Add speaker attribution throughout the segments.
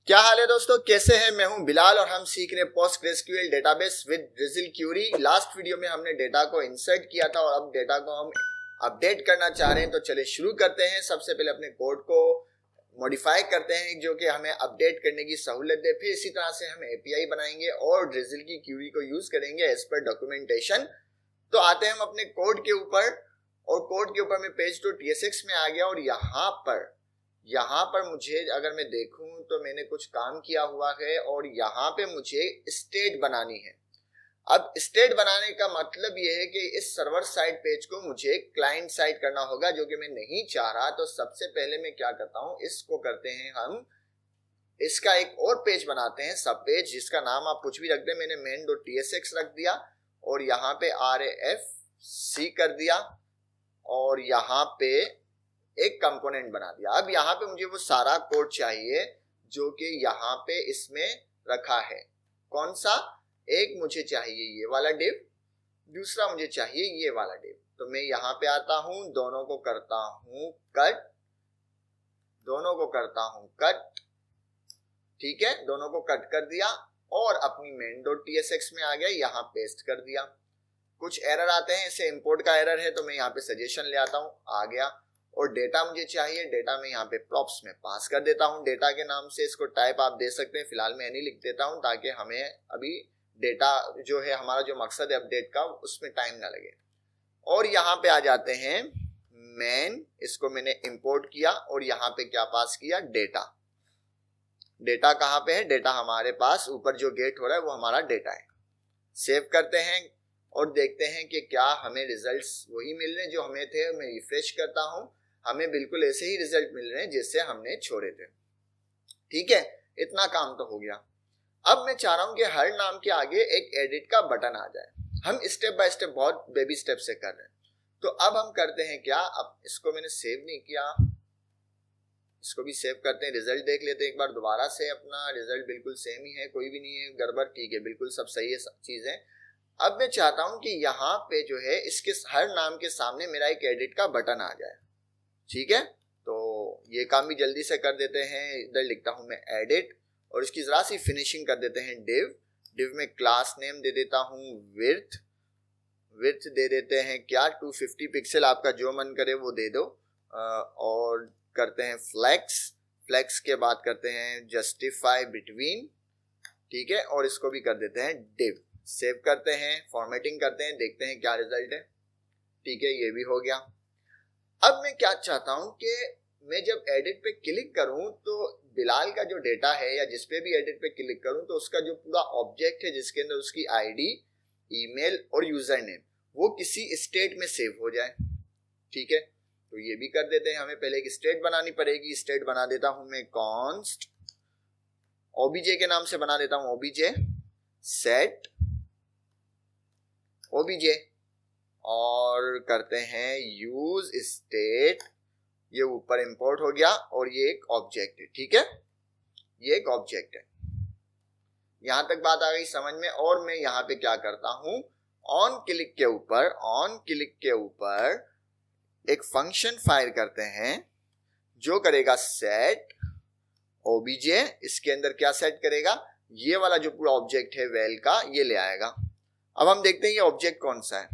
Speaker 1: क्या हाल है दोस्तों, कैसे हैं? मैं हूं बिलाल और हम सीख रहे PostgreSQL database with Drizzle query. Last video में हमने डेटा को इंसर्ट किया था और अब डेटा को हम अपडेट करना चाह रहे हैं, तो चलिए शुरू करते हैं। सबसे पहले अपने कोड को मॉडिफाई करते हैं जो कि हमें अपडेट करने की सहूलत दे। फिर इसी तरह से हम एपीआई बनाएंगे और ड्रिजल की क्यूरी को यूज करेंगे एज पर डॉक्यूमेंटेशन। तो आते हैं हम अपने कोड के ऊपर, और कोड के ऊपर मैं page.tsx में आ गया और यहाँ पर मुझे अगर मैं देखूं तो मैंने कुछ काम किया हुआ है और यहाँ पे मुझे स्टेट बनानी है। अब स्टेट बनाने का मतलब ये है कि इस सर्वर साइड पेज को मुझे क्लाइंट साइड करना होगा, जो कि मैं नहीं चाह रहा। तो सबसे पहले मैं क्या करता हूं, इसको करते हैं हम, इसका एक और पेज बनाते हैं, सब पेज, जिसका नाम आप कुछ भी रख दें। मैंने main.tsx रख दिया और यहाँ पे RAFC कर दिया और यहाँ पे एक कंपोनेंट बना दिया। अब यहाँ पे मुझे वो सारा कोड चाहिए जो कि यहाँ पे इसमें रखा है। कौन सा? एक मुझे चाहिए ये वाला डिव, दूसरा मुझे चाहिए ये वाला डिव। तो मैं यहाँ पे आता हूँ, दोनों को करता हूँ कट, ठीक है, दोनों को कट कर दिया और अपनी main.tsx में आ गया, यहाँ पेस्ट कर दिया। कुछ एरर आते हैं, इसे इंपोर्ट का एरर है तो मैं यहाँ पे सजेशन ले आता हूँ, आ गया। और डेटा मुझे चाहिए, डेटा में यहाँ पे प्रॉप्स में पास कर देता हूँ डेटा के नाम से। इसको टाइप आप दे सकते हैं, फिलहाल मैं नहीं लिख देता हूँ ताकि हमें अभी डेटा जो है, हमारा जो मकसद है अपडेट का, उसमें टाइम ना लगे। और यहाँ पे आ जाते हैं मेन, इसको मैंने इंपोर्ट किया और यहाँ पे क्या पास किया, डेटा कहाँ पे है? डेटा हमारे पास ऊपर जो गेट हो रहा है वो हमारा डेटा है। सेव करते हैं और देखते हैं कि क्या हमें रिजल्ट्स वही मिल रहे हैं जो हमें थे। मैं रिफ्रेश करता हूं, हमें बिल्कुल ऐसे ही रिजल्ट मिल रहे हैं जैसे हमने छोड़े थे। ठीक है, इतना काम तो हो गया। अब मैं चाह रहा हूं कि हर नाम के आगे एक एडिट का बटन आ जाए। हम स्टेप बाय स्टेप, बहुत बेबी स्टेप से कर रहे हैं। तो अब हम करते हैं क्या, अब इसको मैंने सेव नहीं किया, इसको भी सेव करते हैं, रिजल्ट देख लेते हैं एक बार दोबारा से। अपना रिजल्ट बिल्कुल सेम ही है, कोई भी नहीं है गड़बड़, ठीक है, बिल्कुल सब सही है, सब चीजें। अब मैं चाहता हूं कि यहाँ पे जो है इसके हर नाम के सामने मेरा एक एडिट का बटन आ जाए। ठीक है, तो ये काम भी जल्दी से कर देते हैं। इधर लिखता हूं मैं एडिट और इसकी जरा सी फिनिशिंग कर देते हैं डिव में क्लास नेम दे देता हूं विड्थ दे देते हैं क्या, 250 पिक्सल, आपका जो मन करे वो दे दो। और करते हैं फ्लेक्स के बाद करते हैं जस्टिफाई बिटवीन, ठीक है, और इसको भी कर देते हैं डिव। सेव करते हैं, फॉर्मेटिंग करते हैं, देखते हैं क्या रिजल्ट है। ठीक है, ये भी हो गया। अब मैं क्या चाहता हूं कि मैं जब एडिट पे क्लिक करूं तो बिलाल का जो डेटा है या जिस पे भी एडिट पे क्लिक करूं तो उसका जो पूरा ऑब्जेक्ट है, जिसके अंदर उसकी आईडी, ईमेल और यूजर नेम, वो किसी स्टेट में सेव हो जाए। ठीक है, तो ये भी कर देते हैं। हमें पहले एक स्टेट बनानी पड़ेगी। स्टेट बना देता हूं मैं कॉन्स्ट ओबीजे के नाम से बना देता हूं, ओबीजे सेट ओबीजे, और करते हैं यूज स्टेट। ये ऊपर इंपोर्ट हो गया और ये एक ऑब्जेक्ट है। ठीक है, ये एक ऑब्जेक्ट है। यहां तक बात आ गई समझ में। और मैं यहाँ पे क्या करता हूं, ऑन क्लिक के ऊपर एक फंक्शन फायर करते हैं जो करेगा सेट ओबीजे। इसके अंदर क्या सेट करेगा, ये वाला जो पूरा ऑब्जेक्ट है वेल का, ये ले आएगा। अब हम देखते हैं ये ऑब्जेक्ट कौन सा है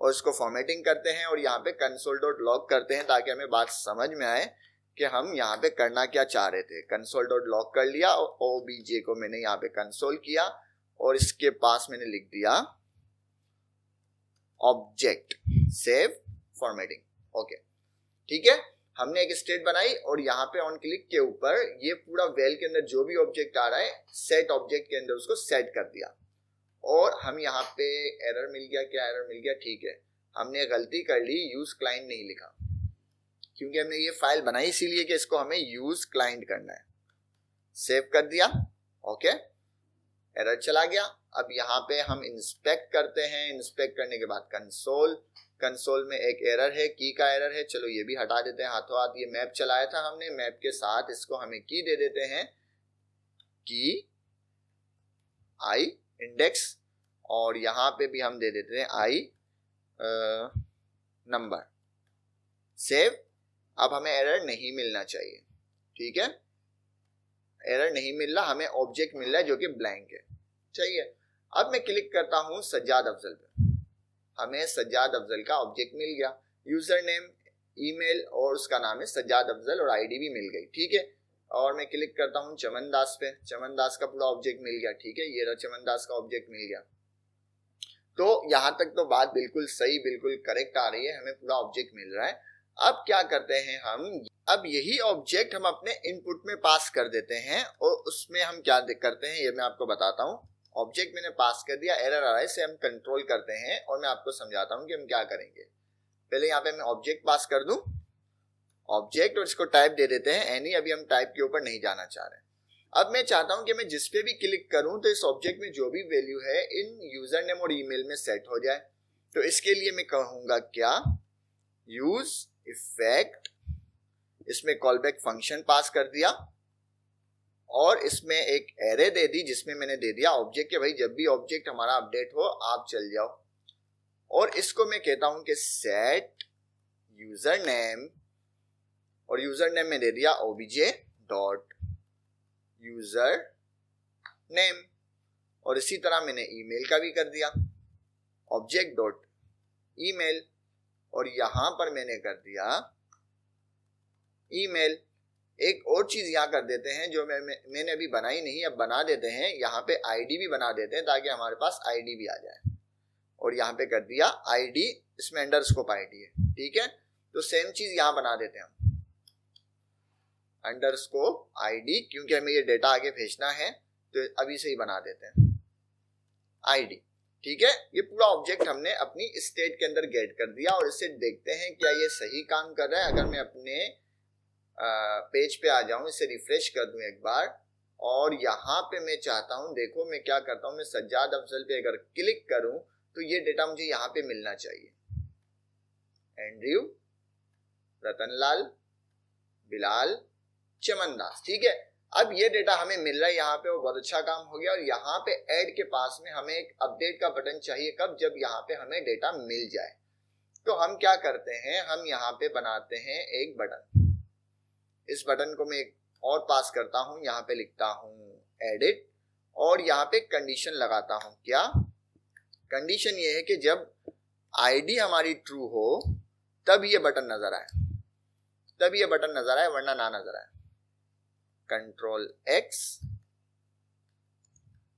Speaker 1: और इसको फॉर्मेटिंग करते हैं और यहाँ पे console.log करते हैं ताकि हमें बात समझ में आए कि हम यहाँ पे करना क्या चाह रहे थे। console.log कर लिया और OBJ को मैंने यहाँ पे कंसोल किया और इसके पास मैंने लिख दिया ऑब्जेक्ट, सेव, फॉर्मेटिंग। ओके, ठीक है, हमने एक स्टेट बनाई और यहाँ पे ऑन क्लिक के ऊपर ये पूरा वेल के अंदर जो भी ऑब्जेक्ट आ रहा है, सेट ऑब्जेक्ट के अंदर उसको सेट कर दिया। और हम यहाँ पे एरर मिल गया, क्या एरर मिल गया, ठीक है, हमने गलती कर ली, यूज क्लाइंट नहीं लिखा, क्योंकि हमने ये फाइल बनाई इसीलिए कि इसको हमें यूज क्लाइंट करना है। सेव कर दिया, ओके, एरर चला गया। अब यहाँ पे हम इंस्पेक्ट करते हैं। इंस्पेक्ट करने के बाद कंसोल में एक एरर है, की का एरर है, चलो ये भी हटा देते हैं हाथों हाथ। ये मैप चलाया था हमने, मैप के साथ इसको हमें की दे देते हैं, की आई इंडेक्स, और यहाँ पे भी हम दे देते हैं आई नंबर। सेव। अब हमें एरर नहीं मिलना चाहिए, ठीक है, एरर नहीं मिल रहा, हमें ऑब्जेक्ट मिल रहा है जो कि ब्लैंक है। चाहिए। अब मैं क्लिक करता हूं सज्जाद अफजल पे, हमें सज्जाद अफजल का ऑब्जेक्ट मिल गया, यूजर नेम, ईमेल और उसका नाम है सज्जाद अफजल और आईडी भी मिल गई। ठीक है। और मैं क्लिक करता हूं चमन दास पे, चमन दास का पूरा ऑब्जेक्ट मिल गया। ठीक है, ये रहा चमन दास का ऑब्जेक्ट मिल गया। तो यहां तक तो बात बिल्कुल सही, बिल्कुल करेक्ट आ रही है, हमें पूरा ऑब्जेक्ट मिल रहा है। अब क्या करते हैं हम, अब यही ऑब्जेक्ट हम अपने इनपुट में पास कर देते हैं और उसमें हम क्या करते हैं ये मैं आपको बताता हूं। ऑब्जेक्ट मैंने पास कर दिया, एरर आ रहा है, इसे हम कंट्रोल करते हैं और मैं आपको समझाता हूं कि हम क्या करेंगे। पहले यहाँ पे मैं ऑब्जेक्ट पास कर दूं, ऑब्जेक्ट, और इसको टाइप दे देते हैं एनी। अभी हम टाइप के ऊपर नहीं जाना चाह रहे। अब मैं चाहता हूं कि मैं जिस पे भी क्लिक करूं तो इस ऑब्जेक्ट में जो भी वैल्यू है इन यूजर नेम और ईमेल में सेट हो जाए। तो इसके लिए मैं कहूंगा क्या, यूज इफेक्ट, इसमें कॉलबैक फंक्शन पास कर दिया और इसमें एक एरे दे दी जिसमें मैंने दे दिया ऑब्जेक्ट के भाई जब भी ऑब्जेक्ट हमारा अपडेट हो आप चल जाओ। और इसको मैं कहता हूं कि सेट यूजर नेम, और यूजर नेम में दे दिया obj डॉट यूजर नेम, और इसी तरह मैंने ईमेल का भी कर दिया ऑब्जेक्ट डॉट ईमेल, और यहां पर मैंने कर दिया ईमेल। एक और चीज यहां कर देते हैं जो मैंने अभी बनाई नहीं, अब बना देते हैं, यहाँ पे आईडी भी बना देते हैं ताकि हमारे पास आईडी भी आ जाए। और यहाँ पे कर दिया आईडी, इसमें अंडरस्कोप आईडी है। ठीक है, तो सेम चीज यहां बना देते हैं हम, अंडरस्कोप आईडी, क्योंकि हमें ये डेटा आगे भेजना है तो अभी से ही बना देते हैं आईडी। ठीक है, ये पूरा ऑब्जेक्ट हमने अपनी स्टेट के अंदर गेट कर दिया और इससे देखते हैं क्या ये सही काम कर रहा है। अगर मैं अपने पेज पे आ जाऊं, इसे रिफ्रेश कर दूं एक बार, और यहाँ पे मैं चाहता हूं, देखो मैं क्या करता हूं, मैं सज्जाद अफजल पे अगर क्लिक करूं तो ये डेटा मुझे यहाँ पे मिलना चाहिए, एंड्रयू, रतनलाल, बिलाल, चमन दास। ठीक है, अब ये डेटा हमें मिल रहा है यहाँ पे और बहुत अच्छा काम हो गया। और यहाँ पे ऐड के पास में हमें एक अपडेट का बटन चाहिए, कब, जब यहाँ पे हमें डेटा मिल जाए। तो हम क्या करते हैं, हम यहाँ पे बनाते हैं एक बटन, इस बटन को मैं एक और पास करता हूं, यहाँ पे लिखता हूं एडिट, और यहाँ पे कंडीशन लगाता हूं। क्या कंडीशन ये है कि जब आईडी हमारी ट्रू हो तब ये बटन नजर आए, तब ये बटन नजर आए, वरना ना नजर आए। Control x,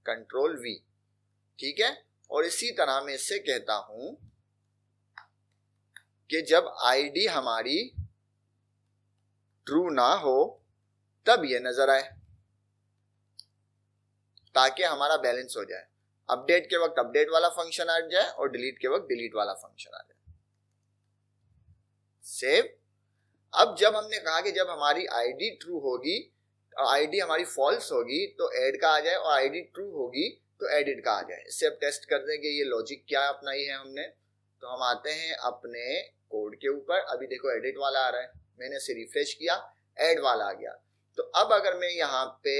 Speaker 1: control we. ठीक है, और इसी तरह मैं इससे कहता हूं कि जब आईडी हमारी ट्रू ना हो तब ये नजर आए, ताकि हमारा बैलेंस हो जाए। अपडेट के वक्त अपडेट वाला फंक्शन आ जाए और डिलीट के वक्त डिलीट वाला फंक्शन आ जाए। सेव। अब जब हमने कहा कि जब हमारी आईडी ट्रू होगी, आईडी हमारी फॉल्स होगी तो ऐड का आ जाए, और आईडी ट्रू होगी तो एडिट का आ जाए। इससे अब टेस्ट कर देंगे ये लॉजिक क्या अपनाई है हमने। तो हम आते हैं अपने कोड के ऊपर, अभी देखो एडिट वाला आ रहा है, मैंने इसे रिफ्रेश किया, ऐड वाला आ गया। तो अब अगर मैं यहाँ पे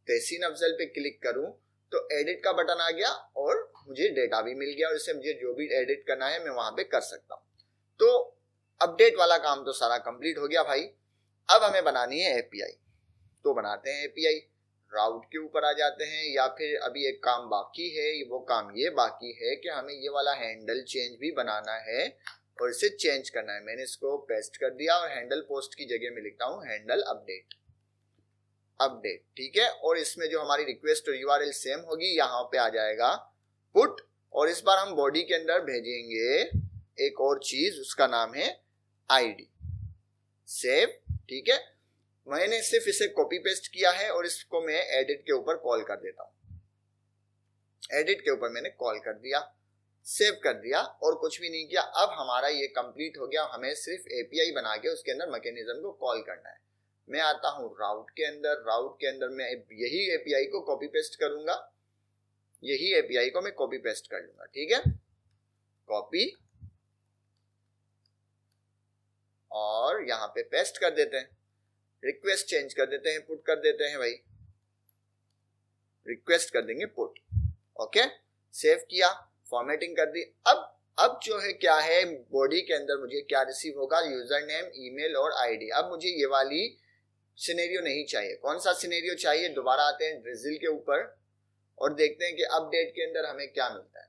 Speaker 1: तहसीन अफजल पे क्लिक करूं तो एडिट का बटन आ गया और मुझे डेटा भी मिल गया, और इससे मुझे जो भी एडिट करना है मैं वहां पे कर सकता हूं। तो अपडेट वाला काम तो सारा कंप्लीट हो गया भाई। अब हमें बनानी है एपीआई, तो बनाते हैं एपीआई। राउट के ऊपर आ जाते हैं, या फिर अभी एक काम बाकी है, वो काम ये बाकी है कि हमें ये वाला हैंडल चेंज भी बनाना है और इसे चेंज करना है। मैंने इसको पेस्ट कर दिया और हैंडल पोस्ट की जगह में लिखता हूं हैंडल अपडेट, अपडेट। ठीक है, और इसमें जो हमारी रिक्वेस्ट और यूआरएल सेम होगी, यहाँ पे आ जाएगा पुट, और इस बार हम बॉडी के अंदर भेजेंगे एक और चीज, उसका नाम है आईडी। सेव। ठीक है, मैंने सिर्फ इसे कॉपी पेस्ट किया है और इसको मैं एडिट के ऊपर कॉल कर देता हूं। एडिट के ऊपर मैंने कॉल कर दिया, सेव कर दिया और कुछ भी नहीं किया। अब हमारा ये कंप्लीट हो गया, हमें सिर्फ एपीआई बना के उसके अंदर मैकेनिज्म को कॉल करना है। मैं आता हूं राउट के अंदर, राउट के अंदर मैं यही एपीआई को कॉपी पेस्ट करूंगा, यही एपीआई को मैं कॉपी पेस्ट कर लूंगा। ठीक है, कॉपी, और यहां पे पेस्ट कर देते हैं, रिक्वेस्ट चेंज कर देते हैं, पुट कर देते हैं भाई, रिक्वेस्ट कर देंगे पुट। ओके, सेव किया, फॉर्मेटिंग कर दी। अब जो है क्या है, बॉडी के अंदर मुझे क्या रिसीव होगा, यूजर नेम, ईमेल और आईडी। अब मुझे ये वाली सिनेरियो नहीं चाहिए। कौन सा सिनेरियो चाहिए? दोबारा आते हैं ड्रिजिल के ऊपर और देखते हैं कि अपडेट के अंदर हमें क्या मिलता है।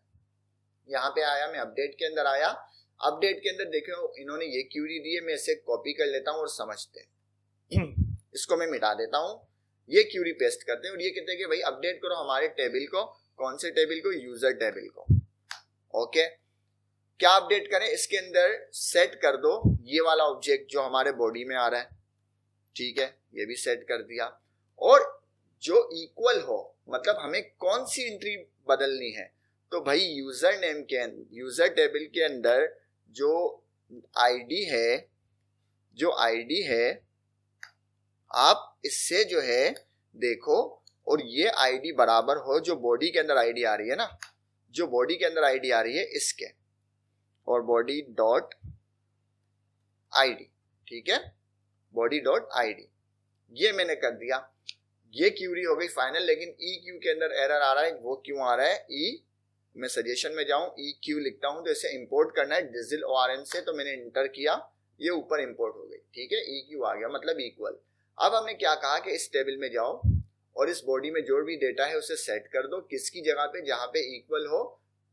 Speaker 1: यहाँ पे आया, मैं अपडेट के अंदर आया। अपडेट के अंदर देखो इन्होंने ये क्यूरी दी है, मैं इसे कॉपी कर लेता हूँ और समझते हैं। इसको मैं मिटा देता हूँ, ये क्यूरी पेस्ट करते हैं और ये कहते हैं कि भाई अपडेट करो हमारे टेबल को। कौन से टेबल को? यूजर टेबल को। ओके, क्या अपडेट करें? इसके अंदर सेट कर दो ये वाला ऑब्जेक्ट जो हमारे बॉडी में आ रहा है, ठीक है, ये भी सेट कर दिया। और जो इक्वल हो, मतलब हमें कौन सी एंट्री बदलनी है? तो भाई यूजर नेम के यूजर टेबल के अंदर जो आईडी है, आप इससे जो है देखो, और ये आईडी बराबर हो जो बॉडी के अंदर आईडी आ रही है ना, जो बॉडी के अंदर आईडी आ रही है इसके, और बॉडी डॉट आईडी, ठीक है, बॉडी डॉट आईडी, ये मैंने कर दिया। ये क्यूरी हो गई फाइनल। लेकिन ई क्यू के अंदर एरर आ रहा है, वो क्यों आ रहा है? ई, मैं सजेशन में जाऊं, ई क्यू लिखता हूं तो इसे इंपोर्ट करना है डिजिल ORM से, तो मैंने इंटर किया, ये ऊपर इंपोर्ट हो गई, ठीक है, ई क्यू आ गया, मतलब इक्वल। अब हमने क्या कहा कि इस टेबल में जाओ और इस बॉडी में जो भी डेटा है उसे सेट कर दो, किसकी जगह पे? जहां पे इक्वल हो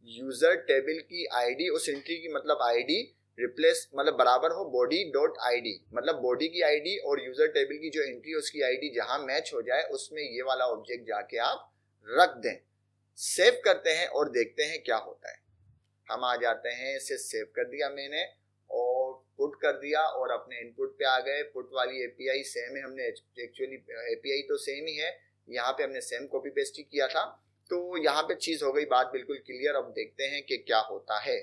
Speaker 1: यूजर टेबल की आईडी, उस एंट्री की मतलब आईडी रिप्लेस, मतलब बराबर हो बॉडी डॉट आईडी, मतलब बॉडी की आईडी और यूजर टेबल की जो एंट्री है उसकी आईडी जहां मैच हो जाए उसमें ये वाला ऑब्जेक्ट जाके आप रख दें। सेव करते हैं और देखते हैं क्या होता है। हम आ जाते हैं, इसे सेव कर दिया मैंने और पुट कर दिया और अपने इनपुट पे आ गए। पुट वाली एपीआई सेम है, हमने एक्चुअली एपीआई तो सेम ही है, यहाँ पे हमने सेम कॉपी पेस्ट ही किया था, तो यहाँ पे चीज हो गई बात बिल्कुल क्लियर। अब देखते हैं कि क्या होता है।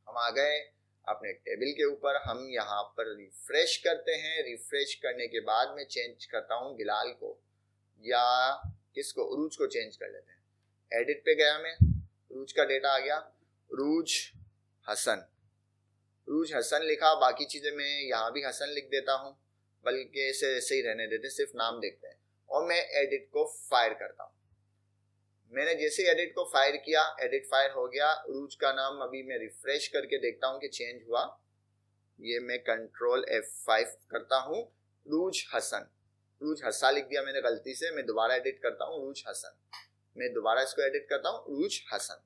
Speaker 1: हम आ गए अपने टेबल के ऊपर, हम यहाँ पर रिफ्रेश करते हैं। रिफ्रेश करने के बाद मैं चेंज करता हूँ बिलाल को, या किसको? उरूज को चेंज कर लेते हैं। एडिट पे गया मैं, उरूज का डेटा आ गया, उरूज हसन, उरूज हसन लिखा। बाकी चीजें मैं यहाँ भी हसन लिख देता हूँ, बल्कि इसे ऐसे ही रहने देते, सिर्फ नाम देखते हैं। और मैं एडिट को फायर करता हूँ। मैंने जैसे एडिट को फायर किया, एडिट फायर हो गया। उरूज का नाम अभी मैं रिफ्रेश करके देखता हूँ कि चेंज हुआ। ये मैं कंट्रोल F5 करता हूँ, उरूज हसन, उरूज हसन लिख दिया मैंने गलती से। मैं दोबारा एडिट करता हूँ, उरूज हसन, मैं दोबारा इसको एडिट करता हूँ, उरूज हसन,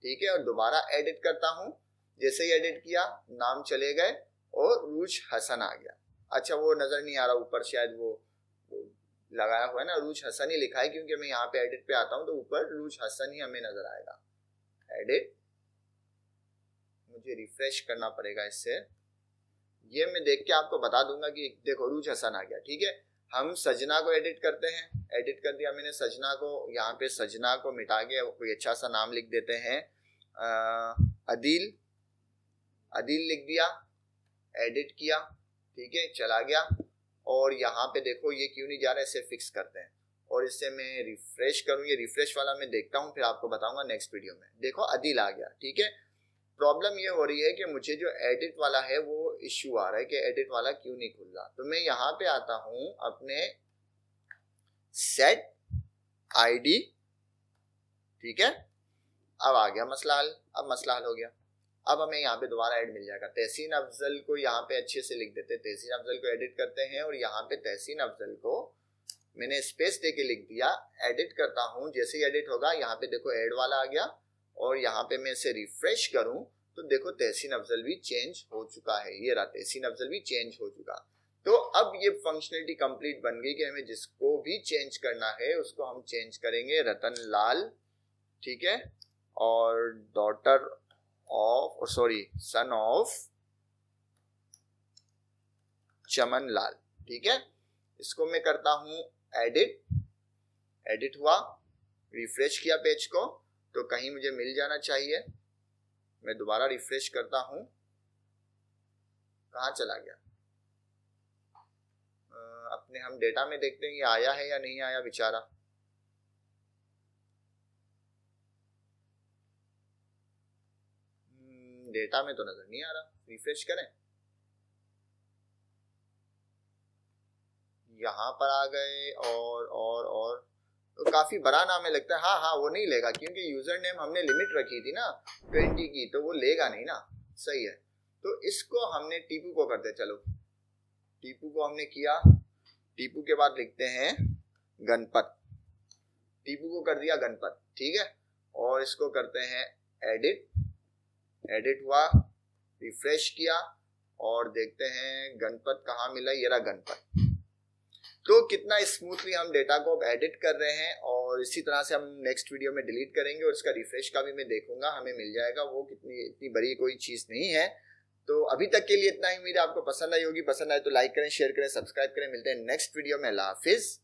Speaker 1: ठीक है, और दोबारा एडिट करता हूँ। जैसे ही एडिट किया नाम चले गए और उरूज हसन आ गया। अच्छा, वो नजर नहीं आ रहा ऊपर, शायद वो लगाया हुआ है ना, उरूज हसन ही लिखा है, क्योंकि मैं यहाँ पे एडिट पे आता हूँ तो ऊपर उरूज हसन ही हमें नजर आएगा। एडिट, मुझे रिफ्रेश करना पड़ेगा इससे। ये मैं देख के आपको बता दूंगा कि देखो उरूज हसन आ गया, ठीक है। हम सजना को एडिट करते हैं, एडिट कर दिया मैंने सजना को। यहाँ पे सजना को मिटा के कोई अच्छा सा नाम लिख देते हैं, अदील, अदील लिख दिया, एडिट किया, ठीक है, चला गया। और यहाँ पे देखो ये क्यों नहीं जा रहा है, इसे फिक्स करते हैं और इससे मैं रिफ्रेश करूँ। ये रिफ्रेश वाला मैं देखता हूँ, फिर आपको बताऊंगा नेक्स्ट वीडियो में। देखो अदील आ गया, ठीक है। प्रॉब्लम ये हो रही है कि मुझे जो एडिट वाला है वो इश्यू आ रहा है कि एडिट वाला क्यों नहीं खुल रहा। तो मैं यहाँ पे आता हूँ अपने सेट आईडी, ठीक है, अब आ गया मसला हल। अब मसला हल हो गया। अब हमें यहाँ पे दोबारा ऐड मिल जाएगा। तहसीन अफजल को यहाँ पे अच्छे से लिख देते हैं, तहसीन अफजल को एडिट करते हैं और यहाँ पे तहसीन अफजल को मैंने स्पेस दे के लिख दिया। एडिट करता हूँ, जैसे ही एडिट होगा यहाँ पे देखो ऐड वाला आ गया और यहाँ पे मैं इसे रिफ्रेश करूँ तो देखो तहसीन अफजल भी चेंज हो चुका है। ये रहा, तहसीन अफजल भी चेंज हो चुका। तो अब ये फंक्शनलिटी कंप्लीट बन गई कि हमें जिसको भी चेंज करना है उसको हम चेंज करेंगे। रतन लाल, ठीक है, और daughter of, sorry, son of Chaman Lal, ठीक है। इसको मैं करता हूं एडिट, एडिट हुआ, रिफ्रेश किया पेज को तो कहीं मुझे मिल जाना चाहिए। मैं दोबारा रिफ्रेश करता हूं, कहां चला गया? अपने हम डेटा में देखते हैं ये आया है या नहीं आया बेचारा। डेटा में तो नजर नहीं आ रहा। रिफ्रेश करें, यहाँ पर आ गए और तो काफी बड़ा नाम है लगता है। हाँ हाँ, वो नहीं लेगा क्योंकि यूजर नेम हमने लिमिट रखी थी ना 20 की, तो वो लेगा नहीं ना। सही है, तो इसको हमने टीपू को करते। चलो टीपू को हमने किया, टीपू के बाद लिखते हैं गणपत। टीपू को कर दिया गणपत, ठीक है। और इसको करते हैं एडिट, एडिट हुआ, रिफ्रेश किया और देखते हैं गणपत कहाँ मिला, ये रहा गणपत। तो कितना स्मूथली हम डेटा को अब एडिट कर रहे हैं और इसी तरह से हम नेक्स्ट वीडियो में डिलीट करेंगे और इसका रिफ्रेश का भी मैं देखूंगा, हमें मिल जाएगा। वो इतनी बड़ी कोई चीज नहीं है। तो अभी तक के लिए इतना ही। उम्मीद है आपको पसंद आई होगी। पसंद आए तो लाइक करें, शेयर करें, सब्सक्राइब करें। मिलते हैं नेक्स्ट वीडियो में। अल्लाह हाफिज।